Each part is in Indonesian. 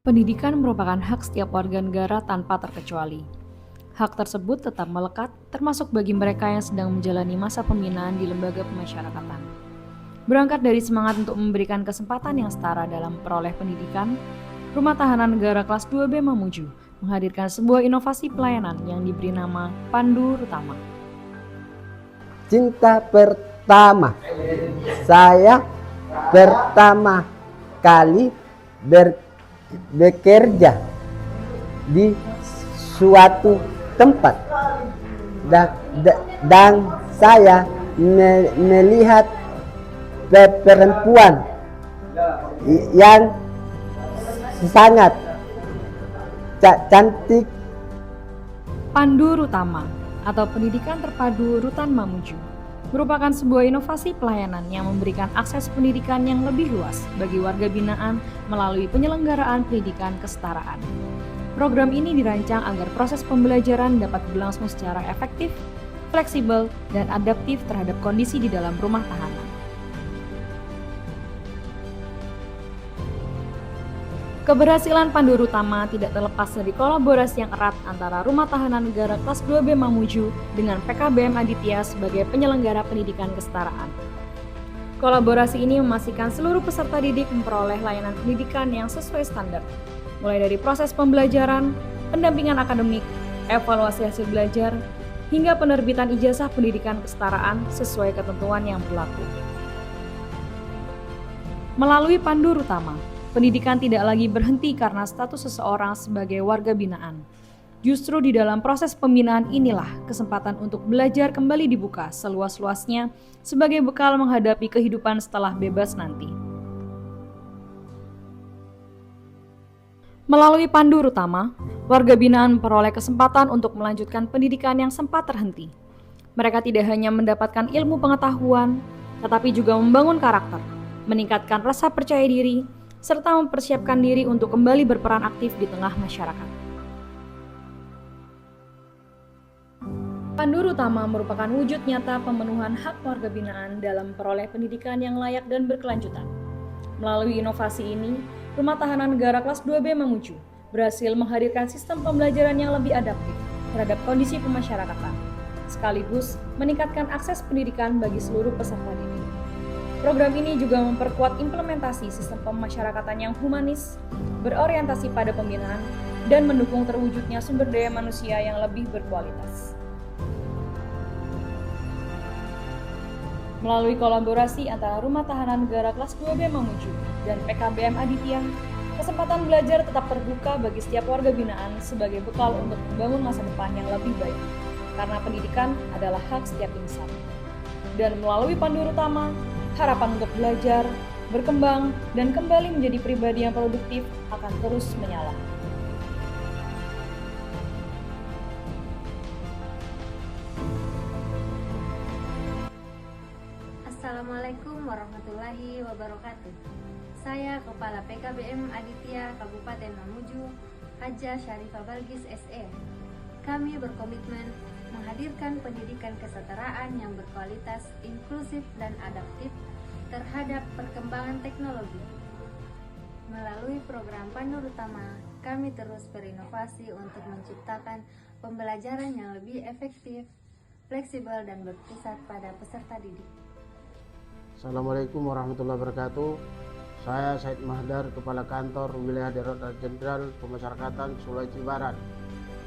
Pendidikan merupakan hak setiap warga negara tanpa terkecuali. Hak tersebut tetap melekat, termasuk bagi mereka yang sedang menjalani masa pembinaan di lembaga pemasyarakatan. Berangkat dari semangat untuk memberikan kesempatan yang setara dalam memperoleh pendidikan, Rumah Tahanan Negara Kelas 2B Mamuju menghadirkan sebuah inovasi pelayanan yang diberi nama Pandu Rutama. Cinta pertama, saya pertama kali bekerja di suatu tempat dan saya melihat perempuan yang sangat cantik. Pandu Rutama atau Pendidikan Terpadu Rutan Mamuju merupakan sebuah inovasi pelayanan yang memberikan akses pendidikan yang lebih luas bagi warga binaan melalui penyelenggaraan pendidikan kesetaraan. Program ini dirancang agar proses pembelajaran dapat berlangsung secara efektif, fleksibel, dan adaptif terhadap kondisi di dalam rumah tahanan. Keberhasilan Pandu Rutama tidak terlepas dari kolaborasi yang erat antara Rumah Tahanan Negara Kelas 2B Mamuju dengan PKBM Aditya sebagai penyelenggara pendidikan kesetaraan. Kolaborasi ini memastikan seluruh peserta didik memperoleh layanan pendidikan yang sesuai standar, mulai dari proses pembelajaran, pendampingan akademik, evaluasi hasil belajar, hingga penerbitan ijazah pendidikan kesetaraan sesuai ketentuan yang berlaku. Melalui Pandu Rutama, pendidikan tidak lagi berhenti karena status seseorang sebagai warga binaan. Justru di dalam proses pembinaan inilah kesempatan untuk belajar kembali dibuka seluas-luasnya sebagai bekal menghadapi kehidupan setelah bebas nanti. Melalui Pandu Rutama, warga binaan memperoleh kesempatan untuk melanjutkan pendidikan yang sempat terhenti. Mereka tidak hanya mendapatkan ilmu pengetahuan, tetapi juga membangun karakter, meningkatkan rasa percaya diri, serta mempersiapkan diri untuk kembali berperan aktif di tengah masyarakat. Pandu Rutama merupakan wujud nyata pemenuhan hak warga binaan dalam memperoleh pendidikan yang layak dan berkelanjutan. Melalui inovasi ini, Rumah Tahanan Negara Kelas 2B Mamuju berhasil menghadirkan sistem pembelajaran yang lebih adaptif terhadap kondisi pemasyarakatan, sekaligus meningkatkan akses pendidikan bagi seluruh peserta didik. Program ini juga memperkuat implementasi sistem pemasyarakatan yang humanis, berorientasi pada pembinaan, dan mendukung terwujudnya sumber daya manusia yang lebih berkualitas. Melalui kolaborasi antara Rumah Tahanan Negara Kelas 2B Mamuju dan PKBM Aditya, kesempatan belajar tetap terbuka bagi setiap warga binaan sebagai bekal untuk membangun masa depan yang lebih baik, karena pendidikan adalah hak setiap insan. Dan melalui Pandu Rutama, harapan untuk belajar, berkembang, dan kembali menjadi pribadi yang produktif akan terus menyala. Assalamualaikum warahmatullahi wabarakatuh. Saya Kepala PKBM Aditya Kabupaten Mamuju, Haja Syarifah Balgis SE. Kami berkomitmen menghadirkan pendidikan kesetaraan yang berkualitas, inklusif, dan adaptif terhadap perkembangan teknologi. Melalui program Pandu Rutama, kami terus berinovasi untuk menciptakan pembelajaran yang lebih efektif, fleksibel, dan berpusat pada peserta didik. Assalamualaikum warahmatullahi wabarakatuh. Saya Said Mahdar, Kepala Kantor Wilayah Direktorat Jenderal Pemasyarakatan Sulawesi Barat,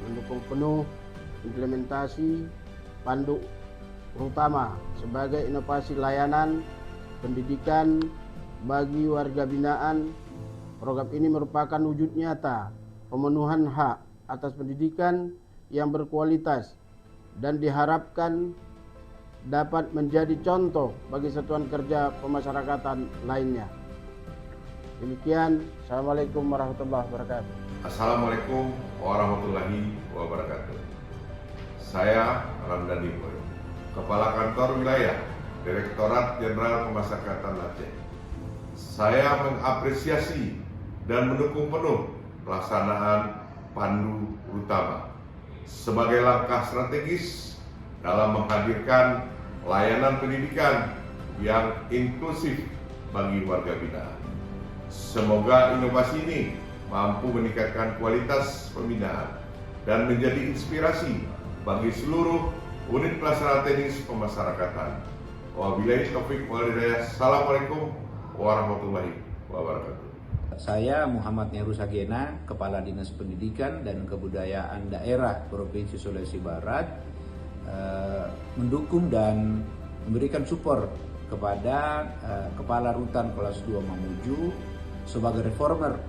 mendukung penuh implementasi Pandu Rutama sebagai inovasi layanan pendidikan bagi warga binaan. Program ini merupakan wujud nyata pemenuhan hak atas pendidikan yang berkualitas dan diharapkan dapat menjadi contoh bagi satuan kerja pemasyarakatan lainnya. Demikian, Assalamualaikum warahmatullahi wabarakatuh. Assalamualaikum warahmatullahi wabarakatuh. Saya Ramdhani Boy, Kepala Kantor Wilayah Direktorat Jenderal Pemasyarakatan Aceh. Saya mengapresiasi dan mendukung penuh pelaksanaan Pandu Rutama sebagai langkah strategis dalam menghadirkan layanan pendidikan yang inklusif bagi warga binaan. Semoga inovasi ini mampu meningkatkan kualitas pembinaan dan menjadi inspirasi bagi seluruh unit pelaksana teknis pemasyarakatan. Wabillahi taufiq wal hidayah. Assalamualaikum warahmatullahi wabarakatuh. Saya Muhammad Neru Sagena, Kepala Dinas Pendidikan dan Kebudayaan Daerah Provinsi Sulawesi Barat, mendukung dan memberikan support kepada Kepala Rutan Kelas 2 Mamuju sebagai reformer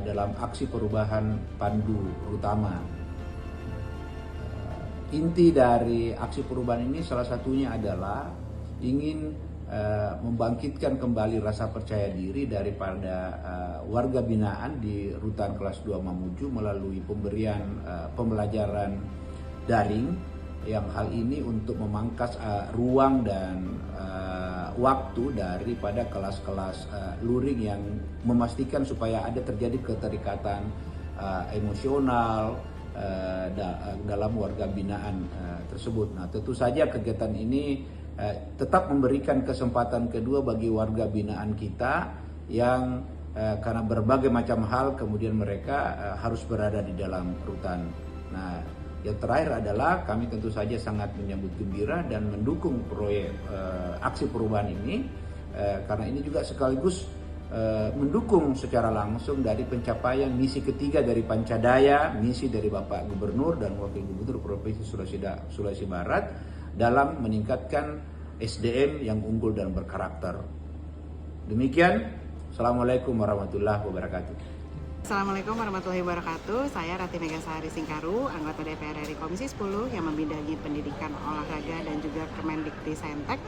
dalam aksi perubahan Pandu Rutama. Inti dari aksi perubahan ini salah satunya adalah ingin membangkitkan kembali rasa percaya diri daripada warga binaan di Rutan Kelas 2 Mamuju melalui pemberian pembelajaran daring, yang hal ini untuk memangkas ruang dan waktu daripada kelas-kelas luring yang memastikan supaya ada terjadi keterikatan emosional dalam warga binaan tersebut. Nah, tentu saja kegiatan ini tetap memberikan kesempatan kedua bagi warga binaan kita yang karena berbagai macam hal kemudian mereka harus berada di dalam rutan. Nah, yang terakhir adalah kami tentu saja sangat menyambut gembira dan mendukung proyek aksi perubahan ini karena ini juga sekaligus mendukung secara langsung dari pencapaian misi ketiga dari Pancadaya, misi dari Bapak Gubernur dan Wakil Gubernur Provinsi Sulawesi Barat dalam meningkatkan SDM yang unggul dan berkarakter. Demikian, Assalamualaikum warahmatullahi wabarakatuh. Assalamualaikum warahmatullahi wabarakatuh. Saya Rati Megasari Singkaru, anggota DPR RI Komisi 10 yang membidangi pendidikan, olahraga dan juga Kemendikti-Saintek,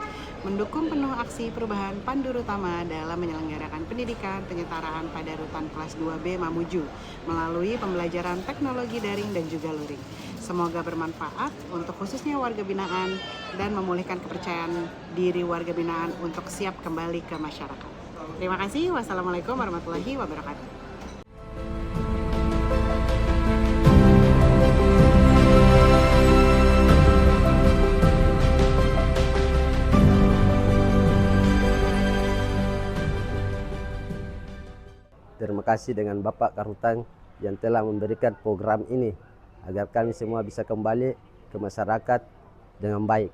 mendukung penuh aksi perubahan Pandu Rutama dalam menyelenggarakan pendidikan penyetaraan pada Rutan Kelas 2B Mamuju melalui pembelajaran teknologi daring dan juga luring. Semoga bermanfaat untuk khususnya warga binaan dan memulihkan kepercayaan diri warga binaan untuk siap kembali ke masyarakat. Terima kasih. Wassalamualaikum warahmatullahi wabarakatuh. Terima kasih dengan Bapak Karutan yang telah memberikan program ini agar kami semua bisa kembali ke masyarakat dengan baik.